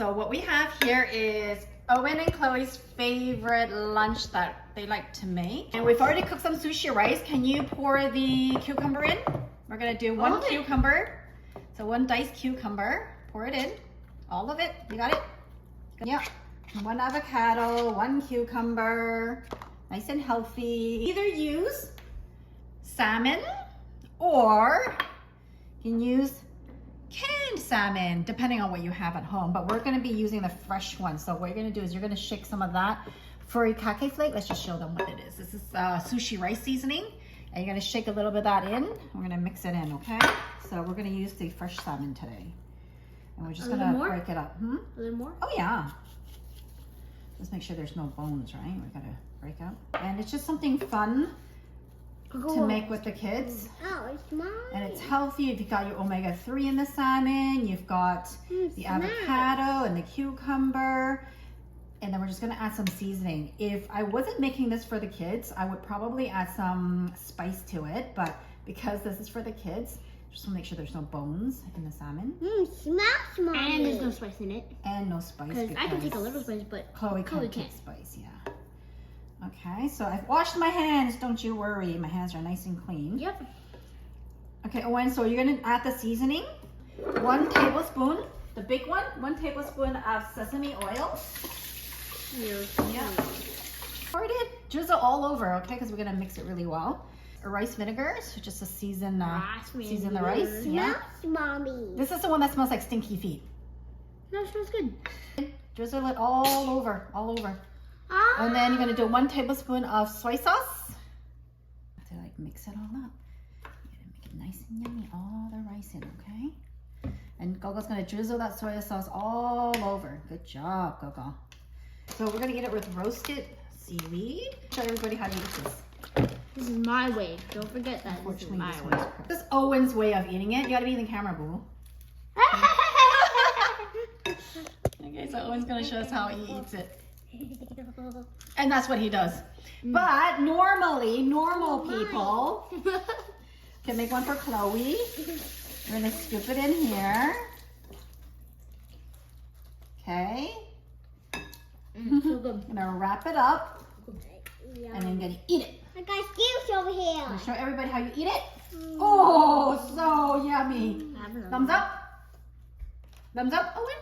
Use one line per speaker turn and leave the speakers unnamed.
So what we have here is Owen and Chloe's favorite lunch that they like to make. And we've already cooked some sushi rice. Can you pour the cucumber in? We're gonna do one cucumber. So one diced cucumber, pour it in. All of it, you got it? Yeah. One avocado, one cucumber, nice and healthy. Either use salmon or you can use canned salmon, depending on what you have at home, but we're gonna be using the fresh one. So what you're gonna do is you're gonna shake some of that furikake flake. Let's just show them what it is. This is sushi rice seasoning, and you're gonna shake a little bit of that in. We're gonna mix it in, okay? So we're gonna use the fresh salmon today. And we're just gonna break it up. A
little more?
Oh yeah. Just make sure there's no bones, right? We gotta break up. And it's just something fun to make with the kids.
Oh, it's mine.
And it's healthy. You've got your omega-3 in the salmon. You've got the avocado and the cucumber. And then we're just gonna add some seasoning. If I wasn't making this for the kids, I would probably add some spice to it. But because this is for the kids, just want to make sure there's no bones in the salmon.
Smash, Mommy. And there's no spice in it.
And no spice. Because
I can take a little spice, but
Chloe can't take spice, yeah. Okay, so I've washed my hands, don't you worry. My hands are nice and clean.
Yep.
Okay, Owen, so you're gonna add the seasoning. 1 tablespoon, the big one, 1 tablespoon of sesame oil. Yeah. Pour it in, drizzle all over, okay, because we're gonna mix it really well. A rice vinegar, so just to season season the rice. Yeah.
Mommy.
This is the one that smells like stinky feet.
No, it smells good.
Drizzle it all over, all over. And then you're gonna do 1 tablespoon of soy sauce. To like mix it all up. You gotta make it nice and yummy. All the rice in, okay? And Gogo's gonna drizzle that soy sauce all over. Good job, Gogo. So we're gonna eat it with roasted seaweed. Show everybody how to eat this.
This is my way. Don't forget that. This is my way.
This is Owen's way of eating it. You gotta be in the camera, boo. Okay, so Owen's gonna show us how he eats it. And that's what he does. But normally, normal people can make one for Chloe. We're gonna scoop it in here. Okay.
So good.
I'm gonna wrap it up. And then gonna eat it.
I got skills over here.
I'm gonna show everybody how you eat it. Oh, so yummy. Thumbs up. Thumbs up, Owen.